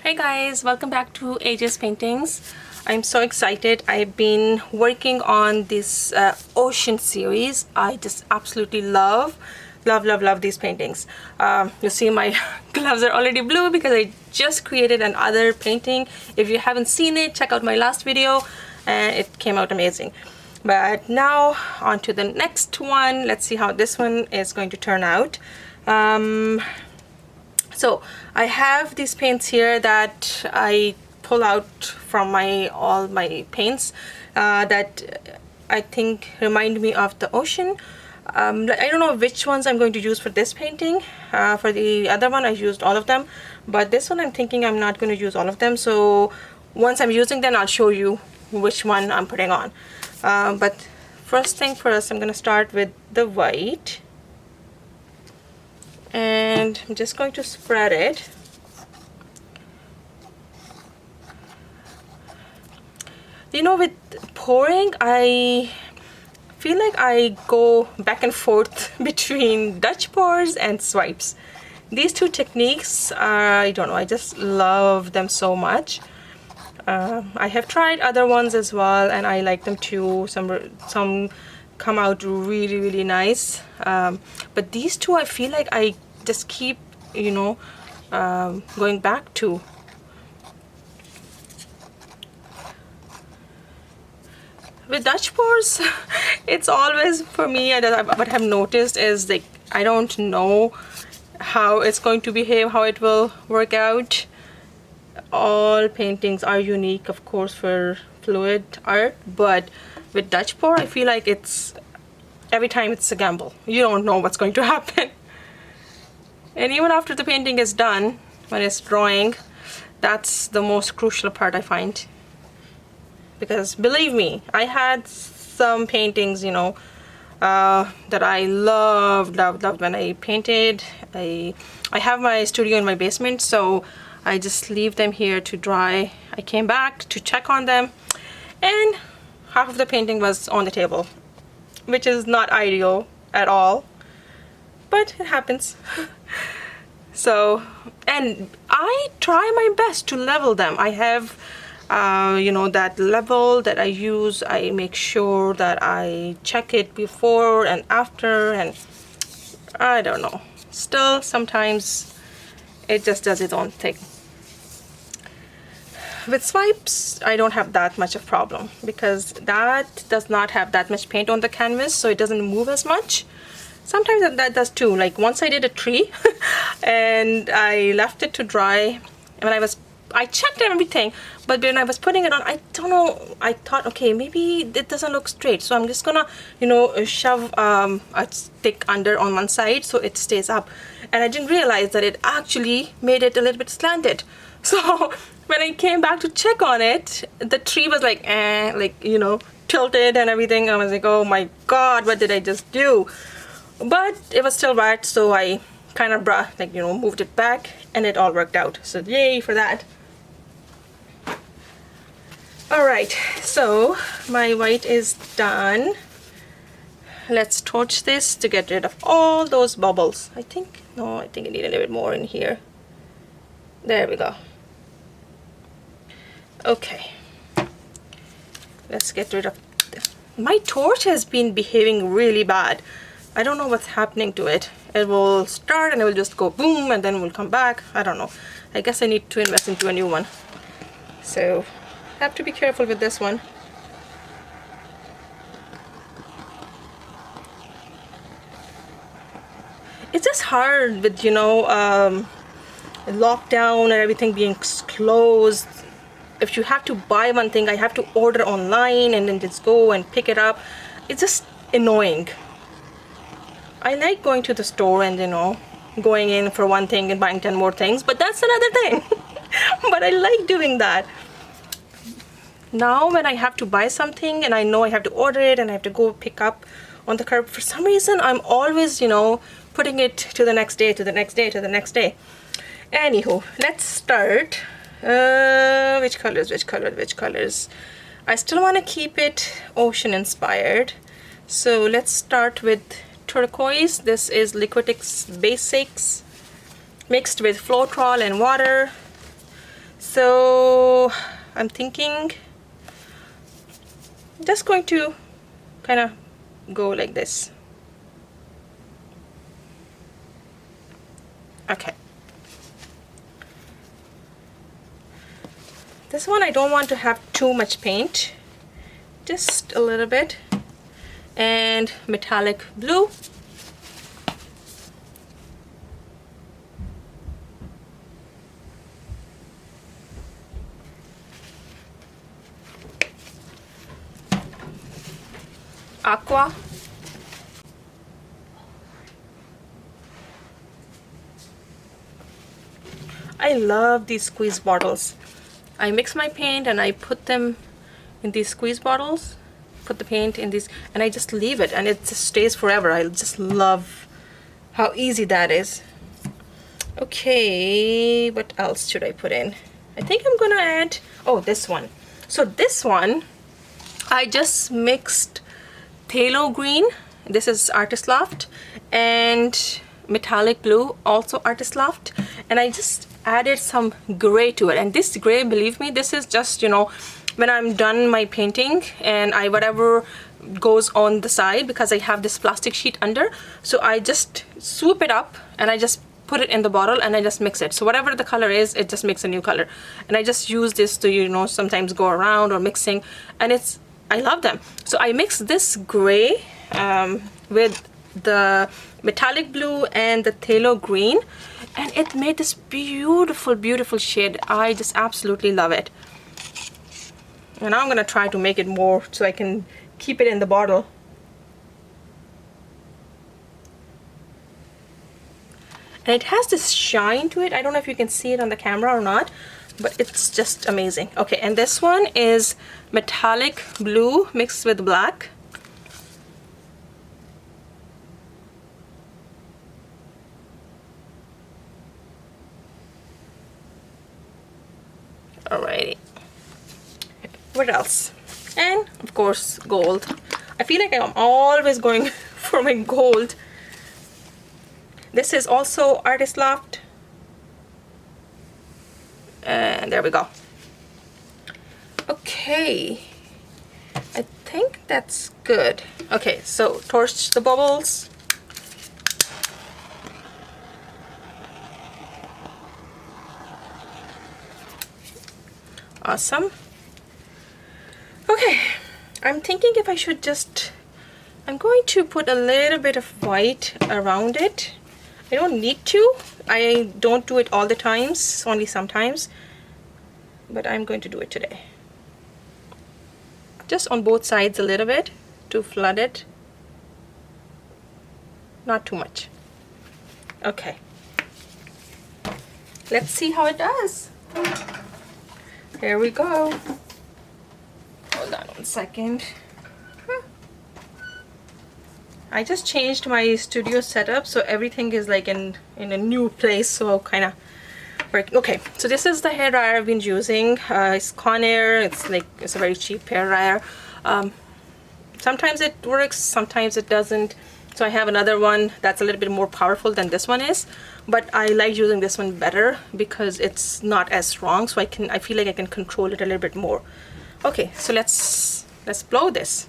Hey guys, welcome back to Age's Paintings. I'm so excited. I've been working on this ocean series. I just absolutely love these paintings. You see my gloves are already blue because I just created another painting. If you haven't seen it, check out my last video and it came out amazing. But now on to the next one. Let's see how this one is going to turn out. So I have these paints here that I pull out from all my paints that I think remind me of the ocean. I don't know which ones I'm going to use for this painting. For the other one I used all of them, but this one I'm thinking I'm not going to use all of them. So once I'm using them, I'll show you which one I'm putting on. But first thing first, I'm going to start with the white. And I'm just going to spread it. You know, with pouring, I feel like I go back and forth between Dutch pours and swipes. These two techniques, I don't know, I just love them so much. I have tried other ones as well, and I like them too. Some come out really nice, but these two I feel like I just keep, you know, going back to. With Dutch pours, it's always, for me, what I've noticed is like I don't know how it's going to behave, how it will work out. All paintings are unique, of course, for fluid art, but with Dutch pour I feel like it's every time it's a gamble. You don't know what's going to happen. And even after the painting is done, when it's drying, that's the most crucial part I find. Because believe me, I had some paintings, you know, that I loved when I painted. I have my studio in my basement, so I just leave them here to dry. I came back to check on them, and half of the painting was on the table, which is not ideal at all, but it happens. So, and I try my best to level them. I have you know, that level that I use. I make sure that I check it before and after, and I don't know, still sometimes it just does its own thing. With swipes, I don't have that much of problem because that does not have that much paint on the canvas, so it doesn't move as much. Sometimes that does too. Like once I did a tree and I left it to dry, and I checked everything, but when I was putting it on, I don't know, I thought, okay, maybe it doesn't look straight, so I'm just gonna, you know, shove a stick under on one side so it stays up. And I didn't realize that it actually made it a little bit slanted. So when I came back to check on it, the tree was like, like, you know, tilted and everything. I was like, oh my god, what did I just do? But it was still wet, so I kind of like, you know, moved it back, and it all worked out. So yay for that. Alright, so my white is done. Let's torch this to get rid of all those bubbles. I think I need a little bit more in here. There we go. Okay, let's get rid of my torch has been behaving really bad. I don't know what's happening to it. It will start and it will just go boom, and then we'll come back. I don't know. I guess I need to invest into a new one. So I have to be careful with this one. It's just hard with, you know, lockdown and everything being closed. If you have to buy one thing, I have to order online and then just go and pick it up. It's just annoying. I like going to the store and, you know, going in for one thing and buying 10 more things, but that's another thing. But I like doing that. Now when I have to buy something and I know I have to order it and I have to go pick up on the curb, for some reason I'm always, you know, putting it to the next day, to the next day, to the next day. Anywho, let's start. Which colors? I still want to keep it ocean inspired, so let's start with turquoise. This is Liquitex Basics mixed with Floetrol and water. So I'm thinking just going to kind of go like this. Okay. This one I don't want to have too much paint, just a little bit. And metallic blue. Aqua. I love these squeeze bottles. I mix my paint and I put them in these squeeze bottles, put the paint in these, and I just leave it and it just stays forever. I just love how easy that is. Okay, what else should I put in? I think I'm gonna add, oh, this one. So this one, I just mixed phthalo green, this is Artist Loft, and metallic blue, also Artist Loft, and I just added some gray to it. And this gray, believe me, this is just, you know, when I'm done my painting and I whatever goes on the side, because I have this plastic sheet under, so I just swoop it up and I just put it in the bottle and I just mix it. So whatever the color is, it just makes a new color. And I just use this to, you know, sometimes go around or mixing, and it's, I love them. So I mixed this gray with the metallic blue and the phthalo green, and it made this beautiful, beautiful shade. I just absolutely love it. And now I'm gonna try to make it more so I can keep it in the bottle. And it has this shine to it. I don't know if you can see it on the camera or not, but it's just amazing. Okay, and this one is metallic blue mixed with black. Alrighty. What else? And of course, gold. I feel like I'm always going for my gold. This is also Artist Loft. And there we go. Okay. I think that's good. Okay, so torch the bubbles. Awesome. Okay, I'm thinking if I should just, I'm going to put a little bit of white around it. I don't need to. I don't do it all the times, only sometimes. But I'm going to do it today. Just on both sides a little bit to flood it. Not too much. Okay. Let's see how it does. Here we go. Hold on 1 second. I just changed my studio setup, so everything is like in a new place, so kind of working. Okay, so this is the hair dryer I've been using. It's Conair. It's a very cheap hair dryer. Sometimes it works, sometimes it doesn't. So I have another one that's a little bit more powerful than this one is, but I like using this one better because it's not as strong, so I feel like I can control it a little bit more. Okay, so let's blow this.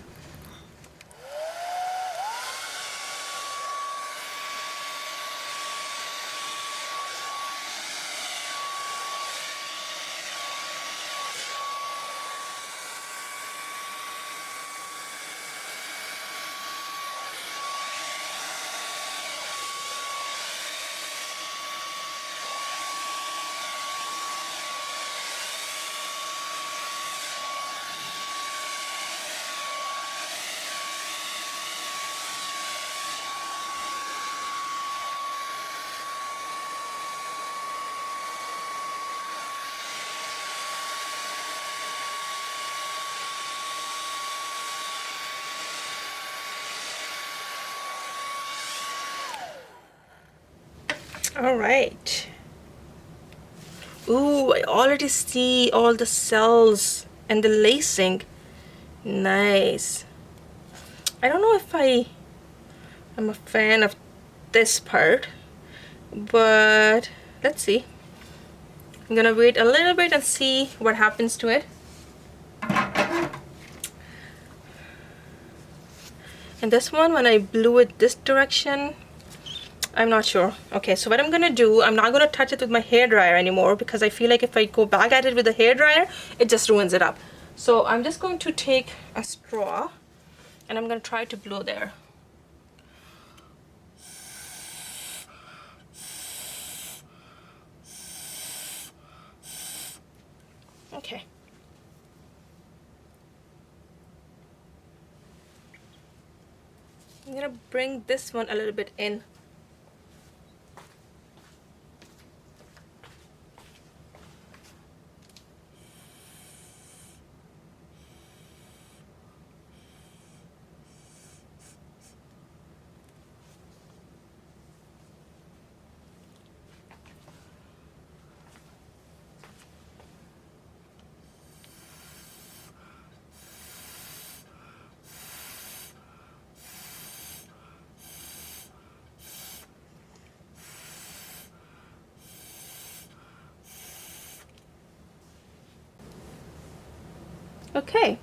All right. Ooh, I already see all the cells and the lacing. Nice. I don't know if I'm a fan of this part, but let's see. I'm gonna wait a little bit and see what happens to it. And this one, when I blew it this direction, I'm not sure. Okay, so what I'm gonna do, I'm not gonna touch it with my hairdryer anymore because I feel like if I go back at it with the hairdryer, it just ruins it up. So I'm just going to take a straw and I'm gonna try to blow there. Okay. I'm gonna bring this one a little bit in. Okay.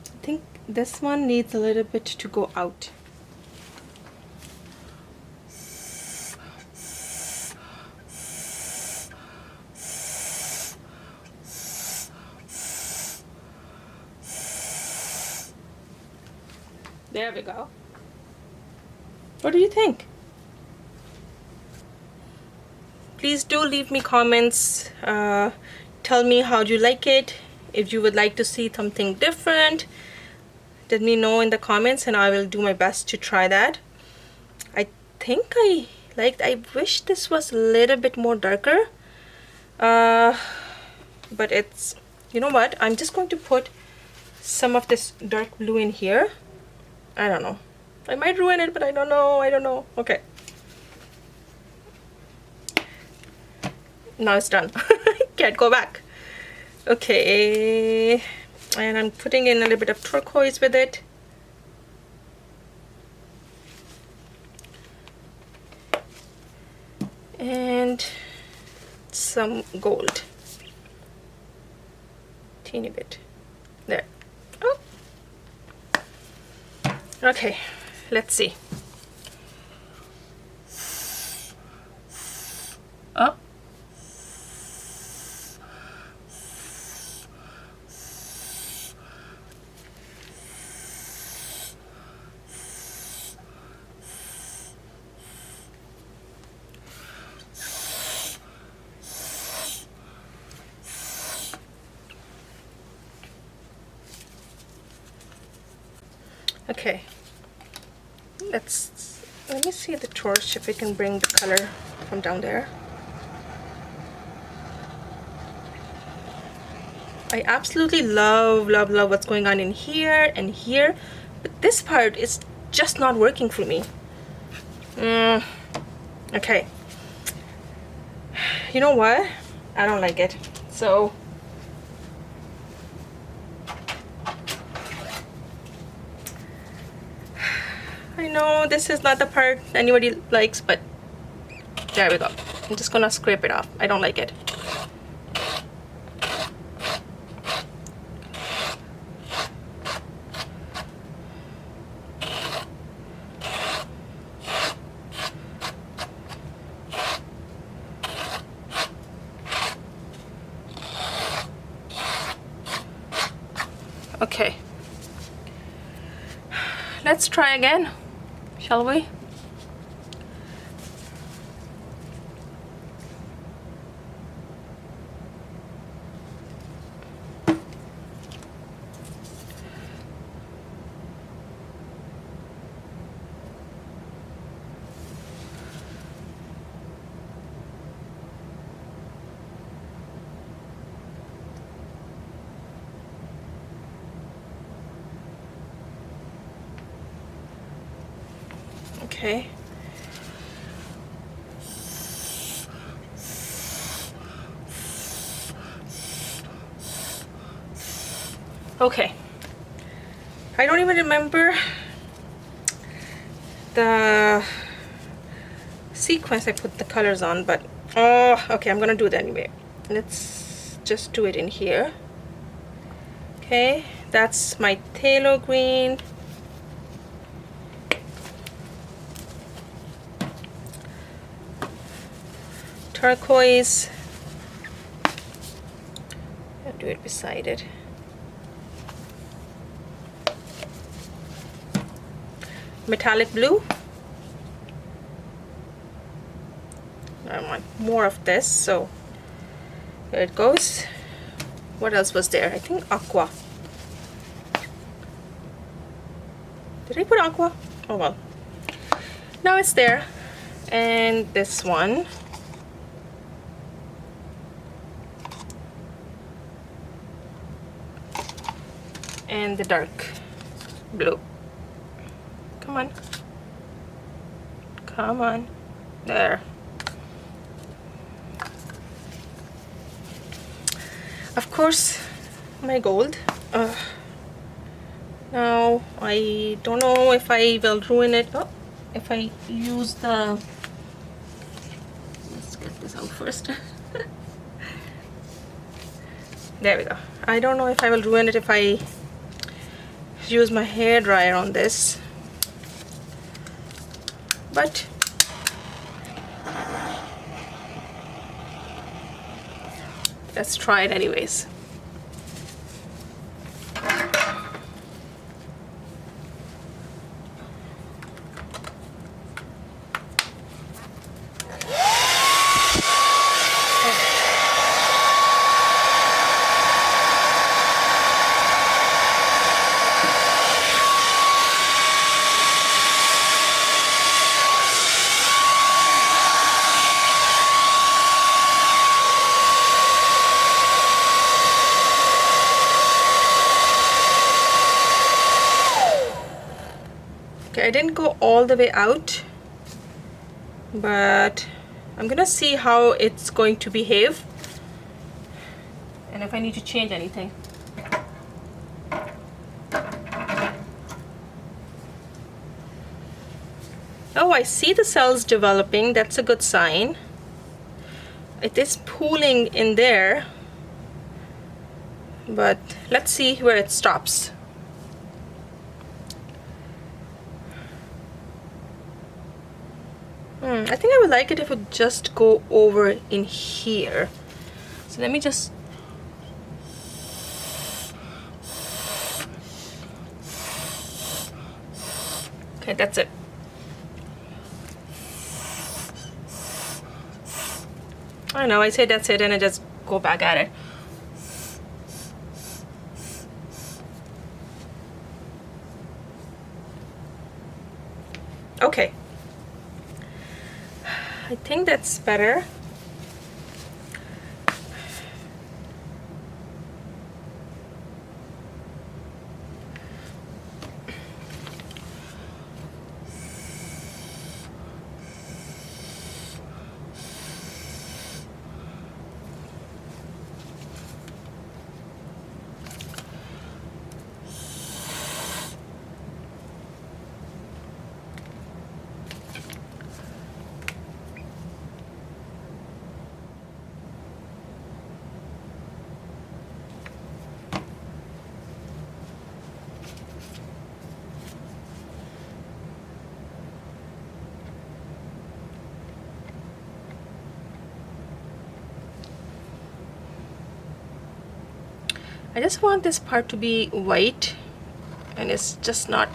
I think this one needs a little bit to go out. There we go. What do you think? Please do leave me comments. Tell me how you like it. If you would like to see something different, let me know in the comments and I will do my best to try that. I think I wish this was a little bit more darker. But it's, you know what? I'm just going to put some of this dark blue in here. I don't know. I might ruin it, but I don't know. Okay. Now it's done. Can't go back. Okay. And I'm putting in a little bit of turquoise with it. And some gold. Teeny bit. There. Oh. Okay, let's see. Oh. Okay, let me see the torch if we can bring the color from down there. I absolutely love what's going on in here and here, but this part is just not working for me. Okay, you know what? I don't like it. So I know this is not the part anybody likes, but there we go. I'm just gonna scrape it off. I don't like it. Okay, let's try again, shall we? Okay. Okay. I don't even remember sequence I put the colors on, but oh, okay, I'm gonna do it anyway. Let's just do it in here. Okay, that's my phthalo green. Turquoise. I'll do it beside it. Metallic blue. I want more of this, so here it goes. What else was there? I think aqua. Did I put aqua? Oh well. Now it's there. And this one. And the dark blue. Come on. Come on. There. Of course, my gold. Now, I don't know if I will ruin it. Oh, if I use the... Let's get this out first. There we go. I don't know if I will ruin it if I use my hair dryer on this. But let's try it anyways. Okay, I didn't go all the way out, but I'm gonna see how it's going to behave and if I need to change anything. Oh, I see the cells developing. That's a good sign. It is pooling in there, but let's see where it stops. I think I would like it if it would just go over in here. So let me just... Okay, that's it. I know, I say that's it and I just go back at it. Okay. I think that's better. I just want this part to be white, and it's just not.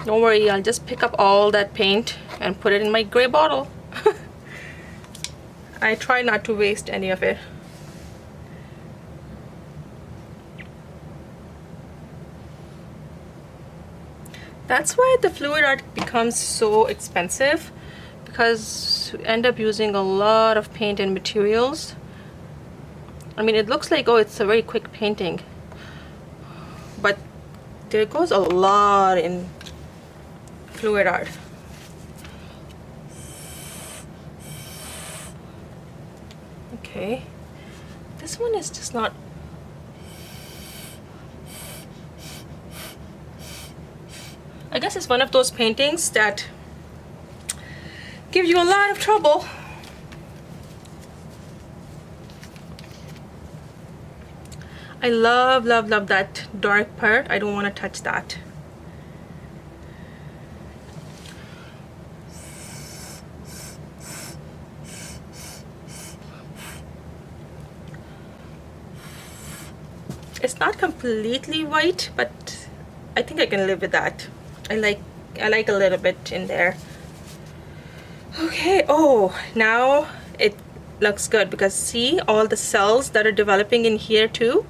Don't worry, I'll just pick up all that paint and put it in my gray bottle. I try not to waste any of it. That's why the fluid art becomes so expensive, because you end up using a lot of paint and materials. I mean, it looks like, oh, it's a very quick painting, but there goes a lot in fluid art. Okay, this one is just not. I guess it's one of those paintings that give you a lot of trouble. I love, love, love that dark part. I don't want to touch that. It's not completely white, but I think I can live with that. I like a little bit in there. Okay, oh, now it looks good because see all the cells that are developing in here too.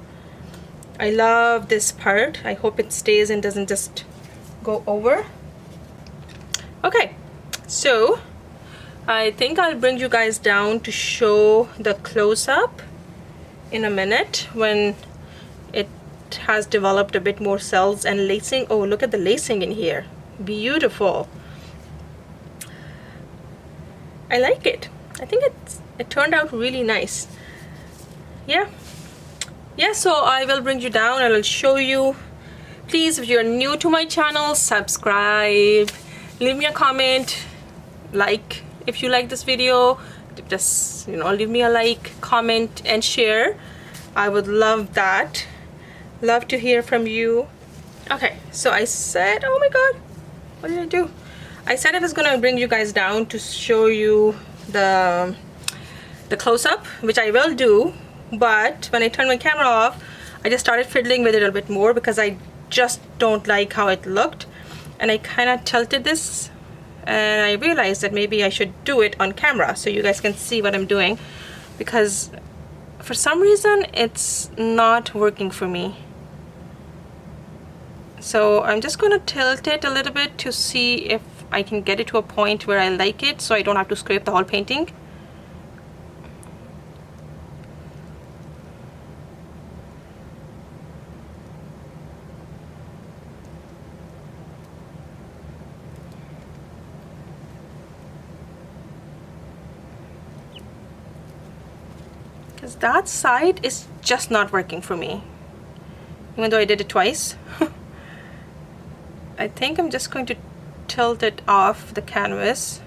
I love this part. I hope it stays and doesn't just go over. Okay, so I think I'll bring you guys down to show the close-up in a minute when it has developed a bit more cells and lacing. Oh, look at the lacing in here. Beautiful. I like it. I think it turned out really nice. Yeah, so I will bring you down. I will show you. Please, if you're new to my channel, subscribe, leave me a comment, like if you like this video. Just, you know, leave me a like, comment and share. I would love that. Love to hear from you. Okay, so I said, oh my god, what did I do? I said I was gonna bring you guys down to show you the close-up, which I will do, but when I turned my camera off, I just started fiddling with it a little bit more because I just don't like how it looked, and I kind of tilted this, and I realized that maybe I should do it on camera so you guys can see what I'm doing, because for some reason it's not working for me. So I'm just gonna tilt it a little bit to see if I can get it to a point where I like it, so I don't have to scrape the whole painting. Because that side is just not working for me, even though I did it twice. I think I'm just going to tilt it off the canvas.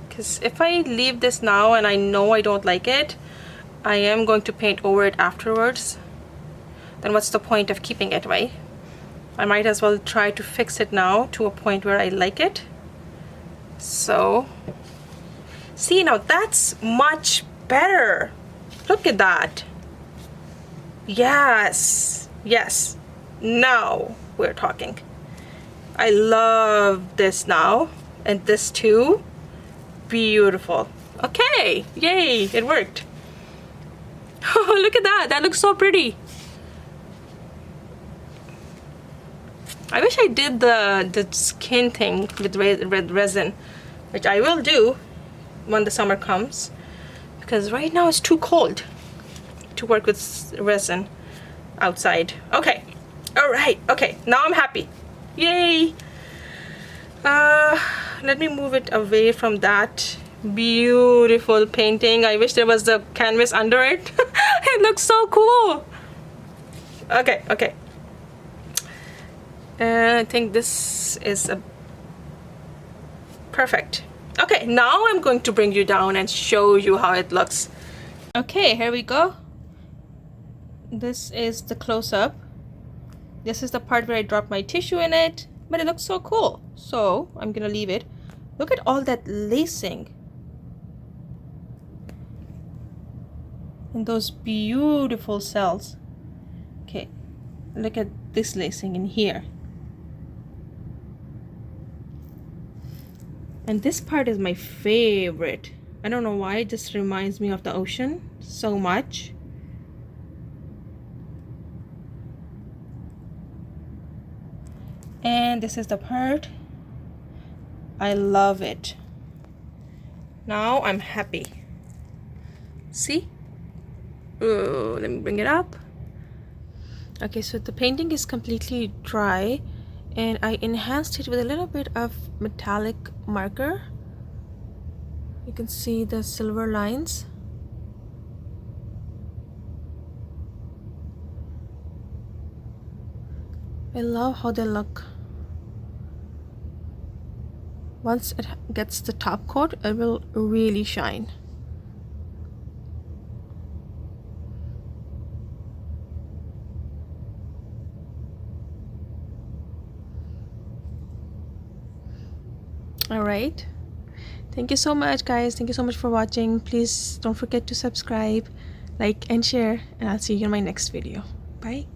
Because if I leave this now and I know I don't like it, I am going to paint over it afterwards. Then what's the point of keeping it, right? I might as well try to fix it now to a point where I like it. So, see, now that's much better. Look at that. Yes, yes, now we're talking. I love this now, and this too. Beautiful. Okay, yay, it worked. Oh, look at that, that looks so pretty. I wish I did the skin thing with red resin, which I will do when the summer comes, because right now it's too cold to work with resin outside. Okay, all right, okay, now I'm happy. Yay. Let me move it away from that beautiful painting. I wish there was the canvas under it. It looks so cool. Okay, okay. I think this is a perfect. Okay, now I'm going to bring you down and show you how it looks. Okay, here we go. This is the close-up. This is the part where I dropped my tissue in it, but it looks so cool. So I'm gonna leave it. Look at all that lacing. And those beautiful cells. Okay, look at this lacing in here. And this part is my favorite. I don't know why, it just reminds me of the ocean so much. And this is the part. I love it. Now I'm happy. See? Oh, let me bring it up. Okay, so the painting is completely dry, and I enhanced it with a little bit of metallic marker. You can see the silver lines. I love how they look. Once it gets the top coat, it will really shine. All right. Thank you so much, guys. Thank you so much for watching. Please don't forget to subscribe, like, and share, and I'll see you in my next video. Bye.